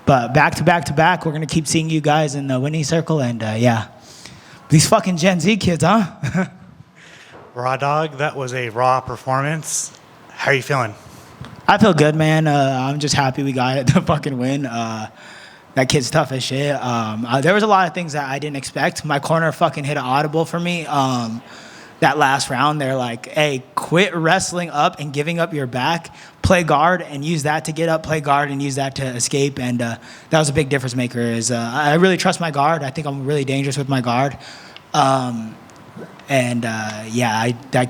But back to back to back, we're going to keep seeing you guys in the winning circle. And yeah, these fucking Gen Z kids, huh? Raw dog, that was a raw performance. How are you feeling? I feel good, man. I'm just happy we got the fucking win. That kid's tough as shit. There was a lot of things that I didn't expect. My corner fucking hit an audible for me. That last round, they're like, hey, quit wrestling up and giving up your back. Play guard and use that to get up. Play guard and use that to escape. And that was a big difference maker. I really trust my guard. I think I'm really dangerous with my guard. That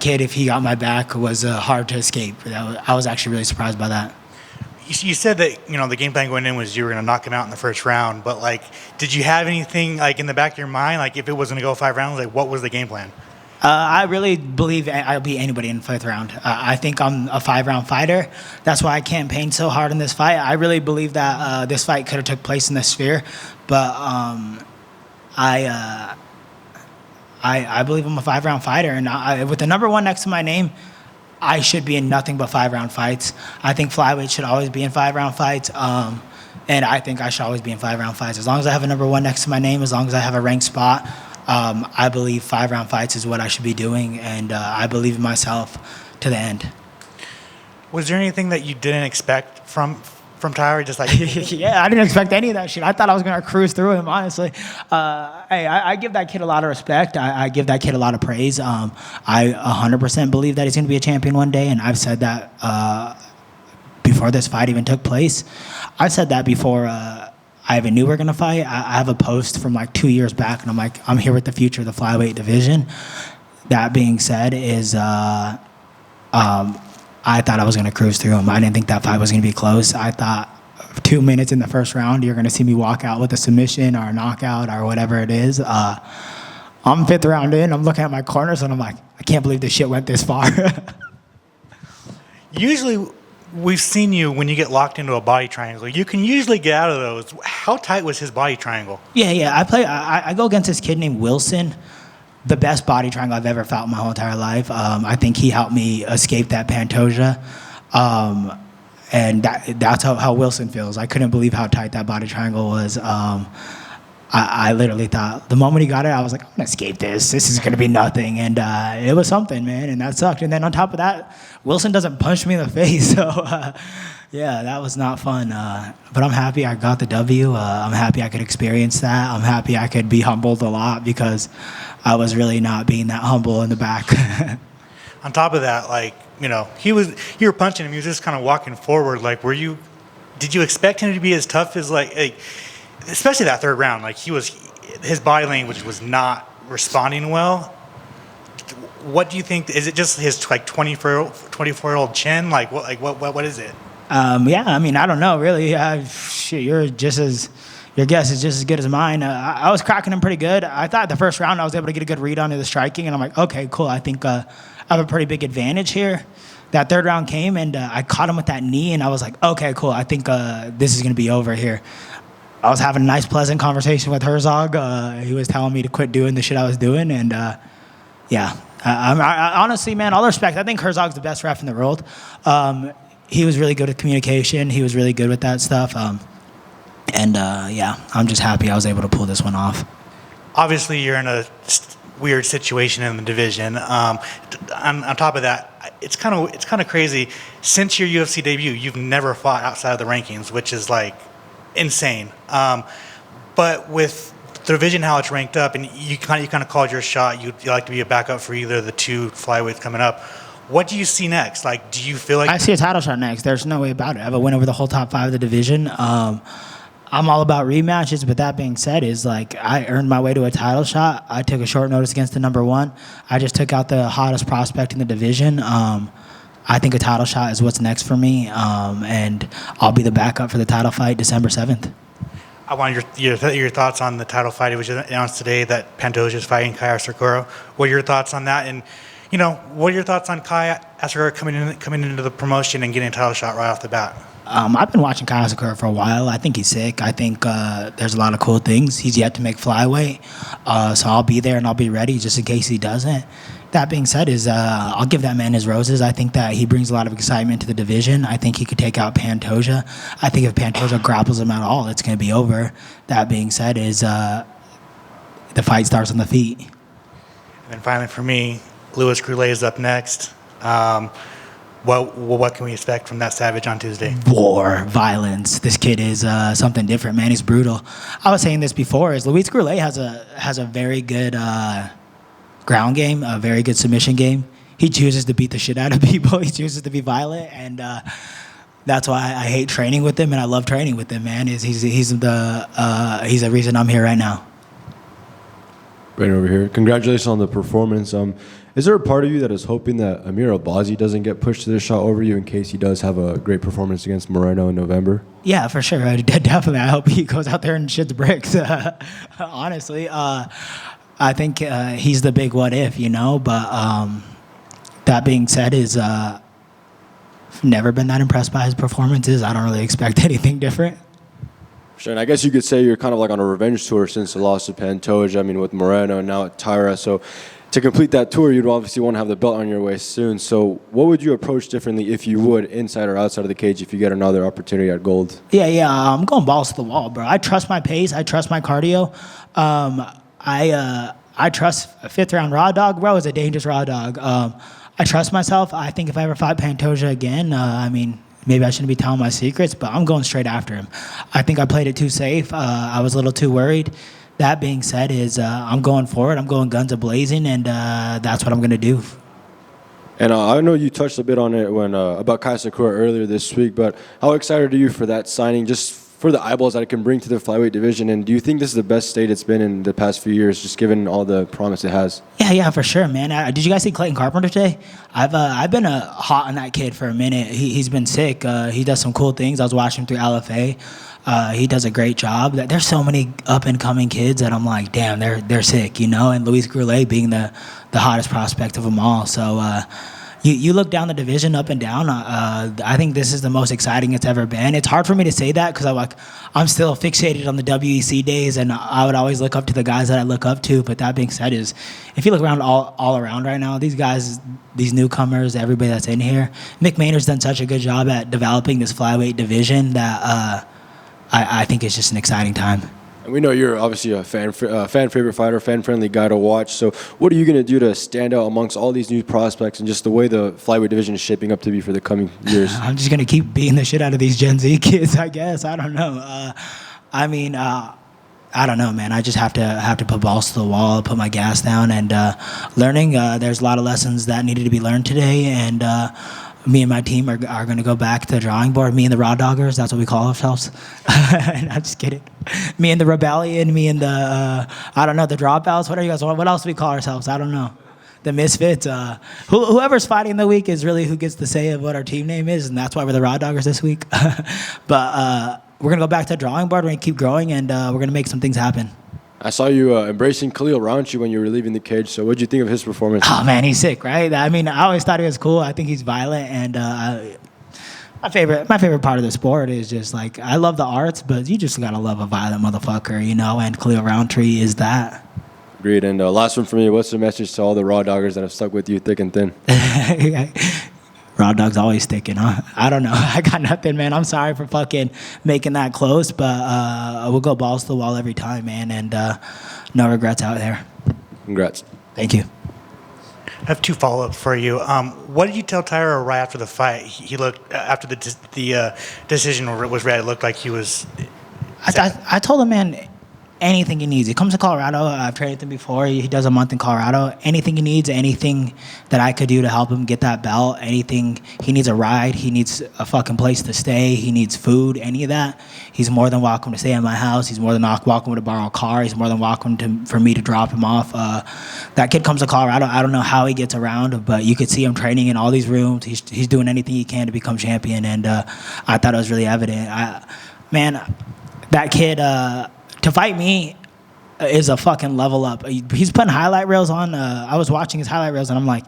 kid, if he got my back, was hard to escape. I was actually really surprised by that. You said that the game plan going in was you were going to knock him out in the first round, but like, did you have anything like in the back of your mind, like if it was going to go 5 rounds, like what was the game plan? I really believe I'll beat anybody in the 5th round. I think I'm a 5-round fighter. That's why I campaigned so hard in this fight. I really believe that this fight could have took place in the Sphere, but I believe I'm a 5-round fighter, and with the number 1 next to my name, I should be in nothing but 5-round fights. I think flyweight should always be in 5-round fights, and I think I should always be in 5-round fights. As long as I have a number 1 next to my name, as long as I have a ranked spot, I believe 5-round fights is what I should be doing, and I believe in myself to the end. Was there anything that you didn't expect from Taira? Just like yeah, I didn't expect any of that shit. I thought I was gonna cruise through him, honestly. I give that kid a lot of respect. I give that kid a lot of praise. I 100% believe that he's gonna be a champion one day, and I've said that before this fight even took place. I said that before I even knew we were gonna fight. I have a post from like 2 years back, and I'm like, I'm here with the future of the flyweight division. That being said, I thought I was going to cruise through him. I didn't think that fight was going to be close. I thought 2 minutes in the first round, you're going to see me walk out with a submission or a knockout or whatever it is. I'm 5th round in. I'm looking at my corners, and I'm like, I can't believe this shit went this far. Usually, we've seen you when you get locked into a body triangle. You can usually get out of those. How tight was his body triangle? Yeah. I go against this kid named Wilson. The best body triangle I've ever felt in my whole entire life. I think he helped me escape that Pantoja. And that's how Wilson feels. I couldn't believe how tight that body triangle was. I literally thought, the moment he got it, I was like, I'm going to escape this. This is going to be nothing. And it was something, man, and that sucked. And then on top of that, Wilson doesn't punch me in the face. So, yeah, that was not fun. But I'm happy I got the W. I'm happy I could experience that. I'm happy I could be humbled a lot because I was really not being that humble in the back. On top of that, like, you were punching him. He was just kind of walking forward. Like, did you expect him to be as tough as like especially that 3rd round? Like, his body language was not responding well. What do you think? Is it just his like 24-year-old chin? Like, what is it? Yeah, I mean, I don't know, really. Your guess is just as good as mine. I was cracking him pretty good. I thought the first round I was able to get a good read onto the striking, and I'm like, okay, cool. I think I have a pretty big advantage here. That 3rd round came, and I caught him with that knee, and I was like, okay, cool. I think this is going to be over here. I was having a nice, pleasant conversation with Herzog. He was telling me to quit doing the shit I was doing, and yeah. I honestly, man, all respect. I think Herzog's the best ref in the world. He was really good at communication. He was really good with that stuff. Yeah, I'm just happy I was able to pull this one off. Obviously, you're in a weird situation in the division. On top of that, it's kind of crazy. Since your UFC debut, you've never fought outside of the rankings, which is like insane. But with the division, how it's ranked up, and you kind of called your shot. You like to be a backup for either of the 2 flyweights coming up. What do you see next? Like, do you feel like I see a title shot next? There's no way about it. I have a win over the whole top 5 of the division. I'm all about rematches, but that being said, is like I earned my way to a title shot. I took a short notice against the number 1. I just took out the hottest prospect in the division. I think a title shot is what's next for me, and I'll be the backup for the title fight December 7th. I want your thoughts on the title fight. It was announced today that Pantoja is fighting Kai Asakura. What are your thoughts on that? And what are your thoughts on Kai Asakura coming into the promotion and getting a title shot right off the bat? I've been watching Kai Asakura for a while. I think he's sick. I think there's a lot of cool things. He's yet to make flyweight, so I'll be there and I'll be ready just in case he doesn't. That being said, I'll give that man his roses. I think that he brings a lot of excitement to the division. I think he could take out Pantoja. I think if Pantoja grapples him at all, it's going to be over. That being said, the fight starts on the feet. And then finally, for me, Louis Goulet is up next. What can we expect from that Savage on Tuesday? War, violence. This kid is something different, man. He's brutal. I was saying this before. Luis Goulet has a very good ground game, a very good submission game. He chooses to beat the shit out of people. He chooses to be violent, and that's why I hate training with him, and I love training with him. Man, he's the reason I'm here right now. Right over here. Congratulations on the performance. Is there a part of you that is hoping that Amir Albazi doesn't get pushed to the shot over you in case he does have a great performance against Moreno in November? Yeah, for sure. Definitely. I hope he goes out there and shits bricks. Honestly, I think he's the big what if, But that being said, I've never been that impressed by his performances. I don't really expect anything different. Sure, and I guess you could say you're kind of like on a revenge tour since the loss of Pantoja. I mean, with Moreno and now at Taira. So to complete that tour, you'd obviously want to have the belt on your waist soon. So what would you approach differently if you would, inside or outside of the cage, if you get another opportunity at gold? Yeah, I'm going balls to the wall, bro. I trust my pace. I trust my cardio. I trust a fifth-round raw dog, bro, is a dangerous raw dog. I trust myself. I think if I ever fight Pantoja again, maybe I shouldn't be telling my secrets, but I'm going straight after him. I think I played it too safe. I was a little too worried. That being said, I'm going forward. I'm going guns a-blazing, and that's what I'm going to do. And I know you touched a bit on it when about Kai Sakura earlier this week, but how excited are you for that signing, just for the eyeballs that it can bring to the flyweight division? And do you think this is the best state it's been in the past few years, just given all the promise it has? Yeah, for sure, man. Did you guys see Clayton Carpenter today? I've been hot on that kid for a minute. He's been sick. He does some cool things. I was watching him through LFA. He does a great job. There's so many up and coming kids that I'm like, damn, they're sick, And Luis Goulet being the hottest prospect of them all. So you look down the division up and down. I think this is the most exciting it's ever been. It's hard for me to say that because I'm still fixated on the WEC days, and I would always look up to the guys that I look up to. But that being said, if you look around all around right now, these guys, these newcomers, everybody that's in here, Mick Maynard's done such a good job at developing this flyweight division that I think it's just an exciting time. And we know you're obviously a fan favorite fighter, fan-friendly guy to watch. So what are you going to do to stand out amongst all these new prospects and just the way the flyweight division is shaping up to be for the coming years? I'm just going to keep beating the shit out of these Gen Z kids, I guess. I don't know. I don't know, man. I just have to put balls to the wall, put my gas down, and learning. There's a lot of lessons that needed to be learned today, and me and my team are going to go back to the drawing board. Me and the Raw Doggers, that's what we call ourselves. I'm just kidding. Me and the Rebellion, me and the, the Dropouts. What are you guys? What else do we call ourselves? I don't know. The Misfits. Whoever's fighting the week is really who gets the say of what our team name is, and that's why we're the Raw Doggers this week. But we're going to go back to the drawing board. We're going to keep growing, and we're going to make some things happen. I saw you embracing Khalil Rountree when you were leaving the cage. So what did you think of his performance? Oh, man, he's sick, right? I always thought he was cool. I think he's violent. And my favorite part of the sport is just, I love the arts, but you just got to love a violent motherfucker, And Khalil Rountree is that. Agreed. And last one for me, what's the message to all the Raw Doggers that have stuck with you thick and thin? Raw Dog's always sticking, huh? I don't know. I got nothing, man. I'm sorry for fucking making that close, but we'll go balls to the wall every time, man, and no regrets out there. Congrats. Thank you. I have two follow-ups for you. What did you tell Taira right after the fight? He looked, after the decision was read, it looked like he was... I told him, man, anything he needs. He comes to Colorado. I've trained with him before. He does a month in Colorado. Anything he needs, anything that I could do to help him get that belt, anything. He needs a ride. He needs a fucking place to stay. He needs food, any of that. He's more than welcome to stay at my house. He's more than welcome to borrow a car. He's more than welcome for me to drop him off. That kid comes to Colorado. I don't know how he gets around, but you could see him training in all these rooms. He's doing anything he can to become champion, and I thought it was really evident. That kid... to fight me is a fucking level up. He's putting highlight reels on. I was watching his highlight reels, and I'm like,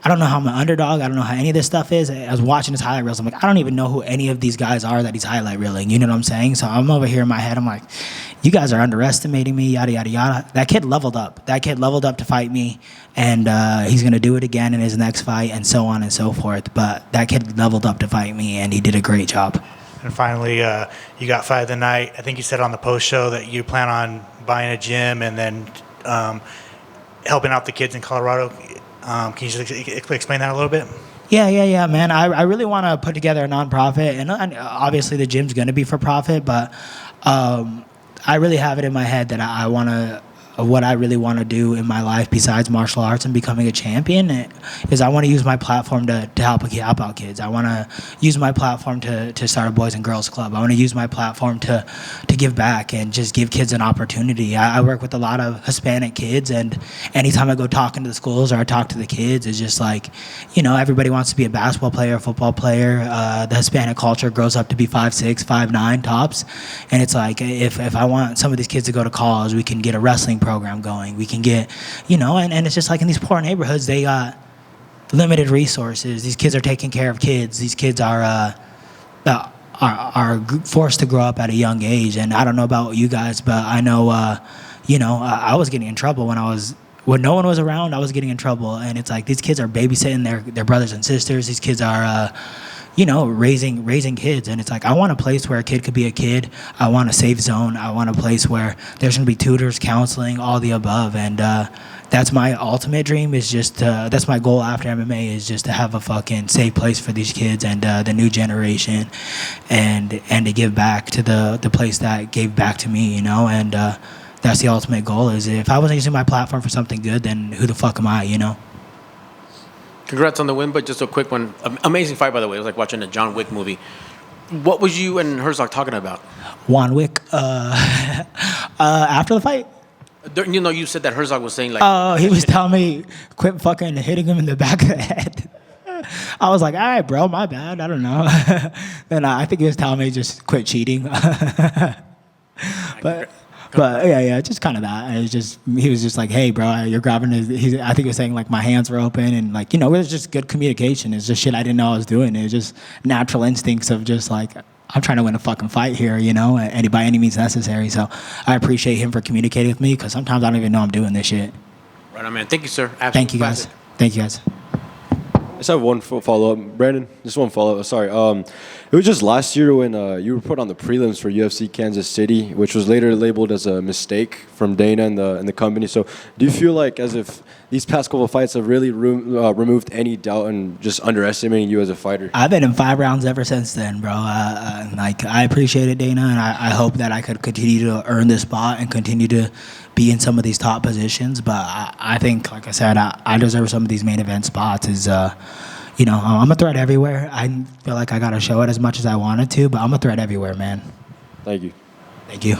I don't know how I'm an underdog. I don't know how any of this stuff is. I was watching his highlight reels. I'm like, I don't even know who any of these guys are that he's highlight reeling. You know what I'm saying? So I'm over here in my head. I'm like, you guys are underestimating me, yada, yada, yada. That kid leveled up. That kid leveled up to fight me, and he's going to do it again in his next fight, and so on and so forth. But that kid leveled up to fight me, and he did a great job. And finally, you got fight of the night. I think you said on the post show that you plan on buying a gym and then helping out the kids in Colorado. Can you just explain that a little bit? Yeah, man. I really want to put together a nonprofit, and obviously the gym's going to be for profit, but I really have it in my head that I want to, what I really want to do in my life besides martial arts and becoming a champion is I want to use my platform to help out kids. I want to use my platform to start a Boys and Girls Club. I want to use my platform to give back and just give kids an opportunity. I work with a lot of Hispanic kids, and anytime I go talking to the schools or I talk to the kids, it's just like, everybody wants to be a basketball player, a football player. The Hispanic culture grows up to be 5'6", 5'9" tops. And it's like, if I want some of these kids to go to college, we can get a wrestling program going. We can get, and it's just like in these poor neighborhoods, they got limited resources. These kids are taking care of kids. These kids are forced to grow up at a young age. And I don't know about you guys, but I know, I was getting in trouble when no one was around. I was getting in trouble, and it's like these kids are babysitting their brothers and sisters. These kids are raising kids, and it's like I want a place where a kid could be a kid. I want a safe zone. I want a place where there's gonna be tutors, counseling, all the above, and that's my ultimate dream. Is just that's my goal after MMA, is just to have a fucking safe place for these kids and the new generation, and to give back to the place that gave back to me, and that's the ultimate goal. Is if I wasn't using my platform for something good, then who the fuck am I, Congrats on the win, but just a quick one. Amazing fight, by the way. It was like watching a John Wick movie. What was you and Herzog talking about? Juan Wick. After the fight? You said that Herzog was saying like... he was telling me, quit fucking hitting him in the back of the head. I was like, all right, bro, my bad. I don't know. Then I think he was telling me just quit cheating. But yeah, just kind of that. It was just, he was just like, hey, bro, you're grabbing his, I think he was saying like my hands were open, and like, it was just good communication. It's just shit I didn't know I was doing. It was just natural instincts of just like, I'm trying to win a fucking fight here, and by any means necessary. So I appreciate him for communicating with me, because sometimes I don't even know I'm doing this shit. Right on, man. Thank you, sir. Absolutely. Thank you, guys. Thank you, guys. I just have one follow-up. Brandon, just one follow-up. Sorry. It was just last year when you were put on the prelims for UFC Kansas City, which was later labeled as a mistake from Dana and the company. So do you feel like as if these past couple of fights have really removed any doubt and just underestimating you as a fighter? I've been in 5 rounds ever since then, bro. I appreciate it, Dana, and I hope that I could continue to earn this spot and continue to be in some of these top positions. But I think, like I said, I deserve some of these main event spots. I'm a threat everywhere. I feel like I got to show it as much as I wanted to, but I'm a threat everywhere, man. Thank you. Thank you.